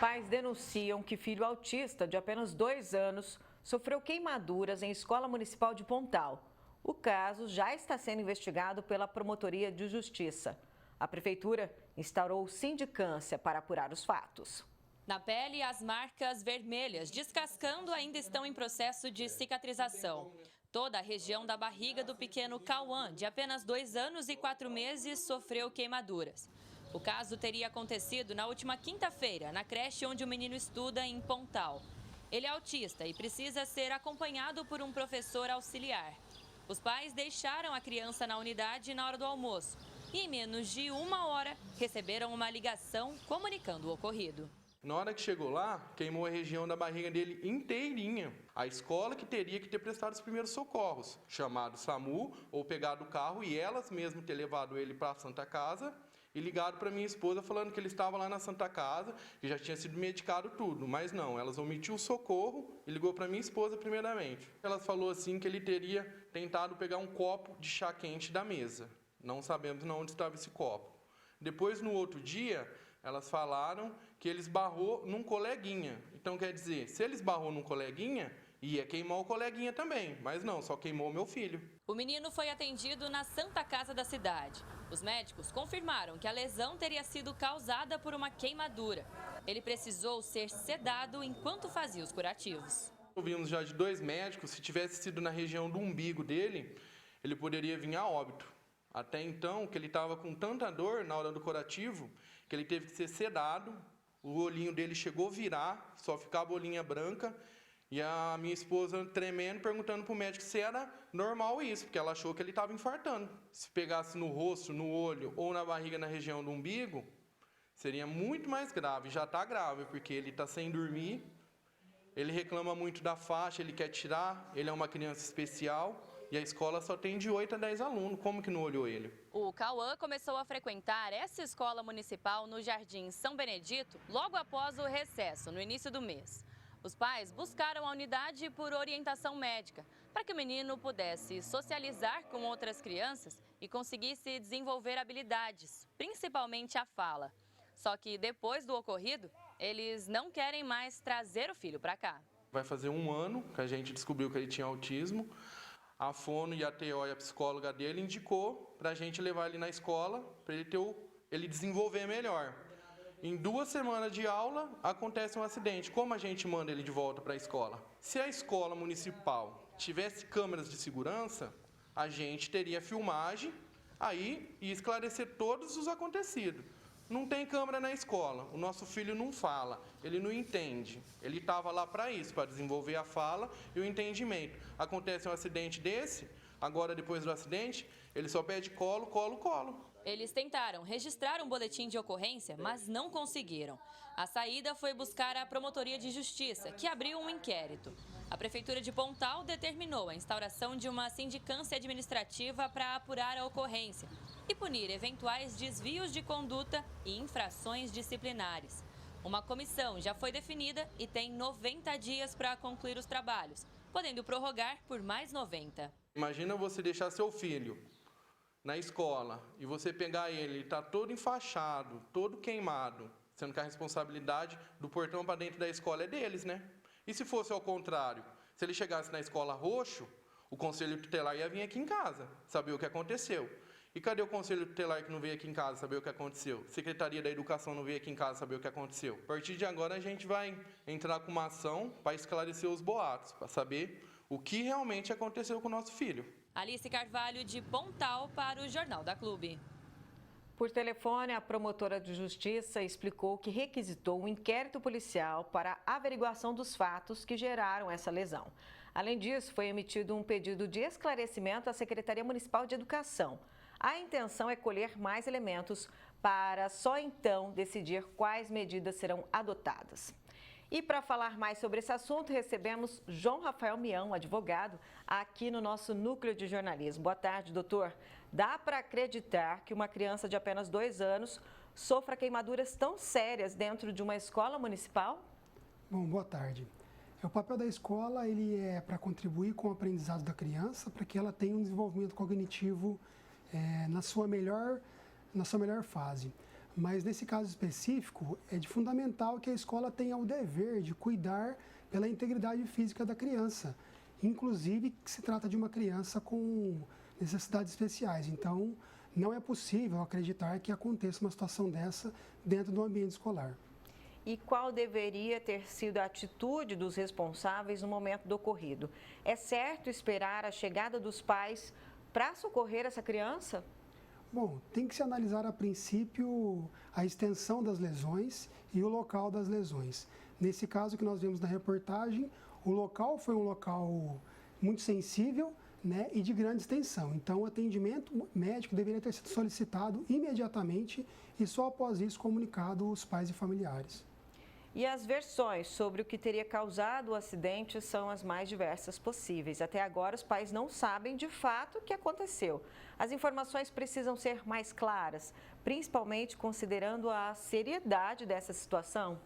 Pais denunciam que filho autista de apenas 2 anos sofreu queimaduras em escola municipal de Pontal. O caso já está sendo investigado pela Promotoria de Justiça. A Prefeitura instaurou sindicância para apurar os fatos. Na pele, as marcas vermelhas, descascando, ainda estão em processo de cicatrização. Toda a região da barriga do pequeno Cauã, de apenas 2 anos e 4 meses, sofreu queimaduras. O caso teria acontecido na última quinta-feira, na creche onde o menino estuda, em Pontal. Ele é autista e precisa ser acompanhado por um professor auxiliar. Os pais deixaram a criança na unidade na hora do almoço e, em menos de 1 hora, receberam uma ligação comunicando o ocorrido. Na hora que chegou lá, queimou a região da barriga dele inteirinha. A escola que teria que ter prestado os primeiros socorros, chamado SAMU, ou pegado o carro e elas mesmo ter levado ele para a Santa Casa e ligado para minha esposa falando que ele estava lá na Santa Casa, que já tinha sido medicado tudo. Mas não, elas omitiu o socorro e ligou para minha esposa primeiramente. Ela falou assim que ele teria tentado pegar um copo de chá quente da mesa. Não sabemos onde estava esse copo. Depois, no outro dia, elas falaram que ele esbarrou num coleguinha. Então, quer dizer, se ele esbarrou num coleguinha, ia queimar o coleguinha também. Mas não, só queimou meu filho. O menino foi atendido na Santa Casa da cidade. Os médicos confirmaram que a lesão teria sido causada por uma queimadura. Ele precisou ser sedado enquanto fazia os curativos. Ouvimos já de 2 médicos, se tivesse sido na região do umbigo dele, ele poderia vir a óbito. Até então, que ele estava com tanta dor na hora do curativo, que ele teve que ser sedado, o olhinho dele chegou a virar, só ficava a bolinha branca, e a minha esposa tremendo, perguntando para o médico se era normal isso, porque ela achou que ele estava infartando. Se pegasse no rosto, no olho ou na barriga, na região do umbigo, seria muito mais grave. Já está grave, porque ele está sem dormir, ele reclama muito da faixa, ele quer tirar, ele é uma criança especial. E a escola só tem de 8 a 10 alunos. Como que não olhou ele? O Cauã começou a frequentar essa escola municipal no Jardim São Benedito logo após o recesso, no início do mês. Os pais buscaram a unidade por orientação médica, para que o menino pudesse socializar com outras crianças e conseguisse desenvolver habilidades, principalmente a fala. Só que depois do ocorrido, eles não querem mais trazer o filho para cá. Vai fazer 1 ano que a gente descobriu que ele tinha autismo. A fono e a TO e a psicóloga dele indicou para a gente levar ele na escola para ele desenvolver melhor. Em 2 semanas de aula acontece um acidente. Como a gente manda ele de volta para a escola? Se a escola municipal tivesse câmeras de segurança, a gente teria filmagem aí e esclarecer todos os acontecidos. Não tem câmera na escola, o nosso filho não fala, ele não entende. Ele estava lá para isso, para desenvolver a fala e o entendimento. Acontece um acidente desse, agora depois do acidente, ele só pede colo, colo, colo. Eles tentaram registrar um boletim de ocorrência, mas não conseguiram. A saída foi buscar a Promotoria de Justiça, que abriu um inquérito. A Prefeitura de Pontal determinou a instauração de uma sindicância administrativa para apurar a ocorrência e punir eventuais desvios de conduta e infrações disciplinares. Uma comissão já foi definida e tem 90 dias para concluir os trabalhos, podendo prorrogar por mais 90. Imagina você deixar seu filho na escola e você pegar ele está todo enfaixado, todo queimado, sendo que a responsabilidade do portão para dentro da escola é deles, né? E se fosse ao contrário, se ele chegasse na escola roxo, o conselho tutelar ia vir aqui em casa, saber o que aconteceu. E cadê o conselho tutelar que não veio aqui em casa saber o que aconteceu? Secretaria da Educação não veio aqui em casa saber o que aconteceu? A partir de agora a gente vai entrar com uma ação para esclarecer os boatos, para saber o que realmente aconteceu com o nosso filho. Alice Carvalho, de Pontal, para o Jornal da Clube. Por telefone, a promotora de justiça explicou que requisitou um inquérito policial para a averiguação dos fatos que geraram essa lesão. Além disso, foi emitido um pedido de esclarecimento à Secretaria Municipal de Educação. A intenção é colher mais elementos para só então decidir quais medidas serão adotadas. E para falar mais sobre esse assunto, recebemos João Rafael Mião, advogado, aqui no nosso Núcleo de Jornalismo. Boa tarde, doutor. Dá para acreditar que uma criança de apenas 2 anos sofra queimaduras tão sérias dentro de uma escola municipal? Bom, boa tarde. O papel da escola ele é para contribuir com o aprendizado da criança, para que ela tenha um desenvolvimento cognitivo na sua melhor fase. Mas nesse caso específico, é de fundamental que a escola tenha o dever de cuidar pela integridade física da criança, inclusive que se trata de uma criança com necessidades especiais. Então, não é possível acreditar que aconteça uma situação dessa dentro do ambiente escolar. E qual deveria ter sido a atitude dos responsáveis no momento do ocorrido? É certo esperar a chegada dos pais para socorrer essa criança? Bom, tem que se analisar a princípio a extensão das lesões e o local das lesões. Nesse caso que nós vimos na reportagem, o local foi um local muito sensível, né, e de grande extensão. Então, o atendimento médico deveria ter sido solicitado imediatamente e só após isso comunicado aos pais e familiares. E as versões sobre o que teria causado o acidente são as mais diversas possíveis. Até agora, os pais não sabem de fato o que aconteceu. As informações precisam ser mais claras, principalmente considerando a seriedade dessa situação.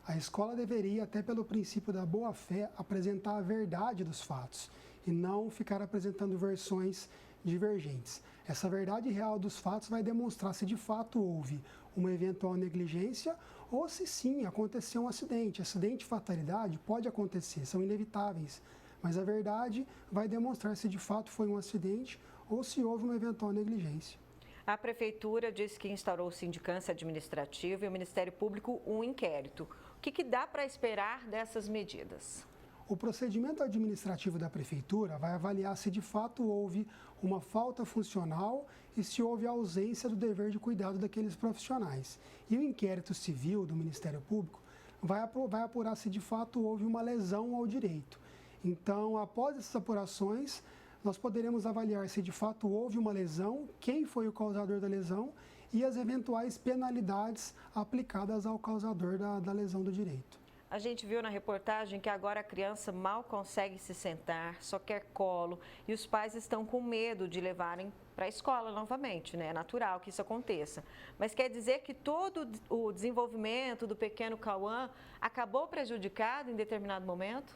A escola deveria, até pelo princípio da boa-fé, apresentar a verdade dos fatos e não ficar apresentando versões divergentes. Essa verdade real dos fatos vai demonstrar se de fato houve uma eventual negligência ou se sim aconteceu um acidente. Acidente e fatalidade pode acontecer, são inevitáveis, mas a verdade vai demonstrar se de fato foi um acidente ou se houve uma eventual negligência. A Prefeitura diz que instaurou sindicância administrativa e o Ministério Público um inquérito. O que dá para esperar dessas medidas? O procedimento administrativo da Prefeitura vai avaliar se de fato houve uma falta funcional e se houve ausência do dever de cuidado daqueles profissionais. E o inquérito civil do Ministério Público vai apurar se de fato houve uma lesão ao direito. Então, após essas apurações, nós poderemos avaliar se de fato houve uma lesão, quem foi o causador da lesão e as eventuais penalidades aplicadas ao causador da lesão do direito. A gente viu na reportagem que agora a criança mal consegue se sentar, só quer colo e os pais estão com medo de levarem para a escola novamente, né? É natural que isso aconteça. Mas quer dizer que todo o desenvolvimento do pequeno Cauã acabou prejudicado em determinado momento?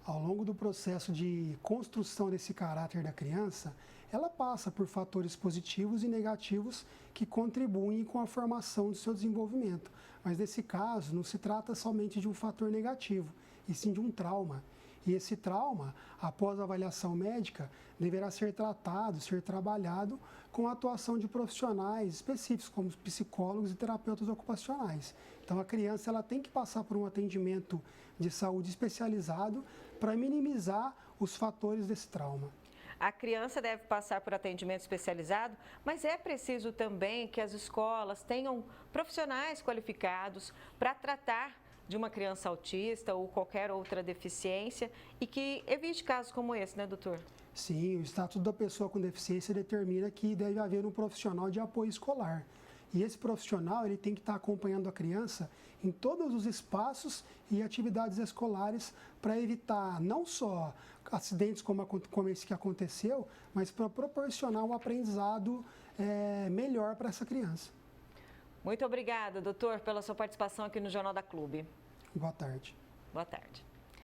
Ao longo do processo de construção desse caráter da criança, ela passa por fatores positivos e negativos que contribuem com a formação do seu desenvolvimento. Mas nesse caso, não se trata somente de um fator negativo, e sim de um trauma. E esse trauma, após a avaliação médica, deverá ser tratado, ser trabalhado com a atuação de profissionais específicos, como psicólogos e terapeutas ocupacionais. Então, a criança ela tem que passar por um atendimento de saúde especializado para minimizar os fatores desse trauma. A criança deve passar por atendimento especializado, mas é preciso também que as escolas tenham profissionais qualificados para tratar de uma criança autista ou qualquer outra deficiência e que evite casos como esse, né, doutor? Sim, o Estatuto da Pessoa com Deficiência determina que deve haver um profissional de apoio escolar. E esse profissional ele tem que estar acompanhando a criança em todos os espaços e atividades escolares para evitar não só acidentes como esse que aconteceu, mas para proporcionar um aprendizado melhor para essa criança. Muito obrigada, doutor, pela sua participação aqui no Jornal da Clube. Boa tarde. Boa tarde.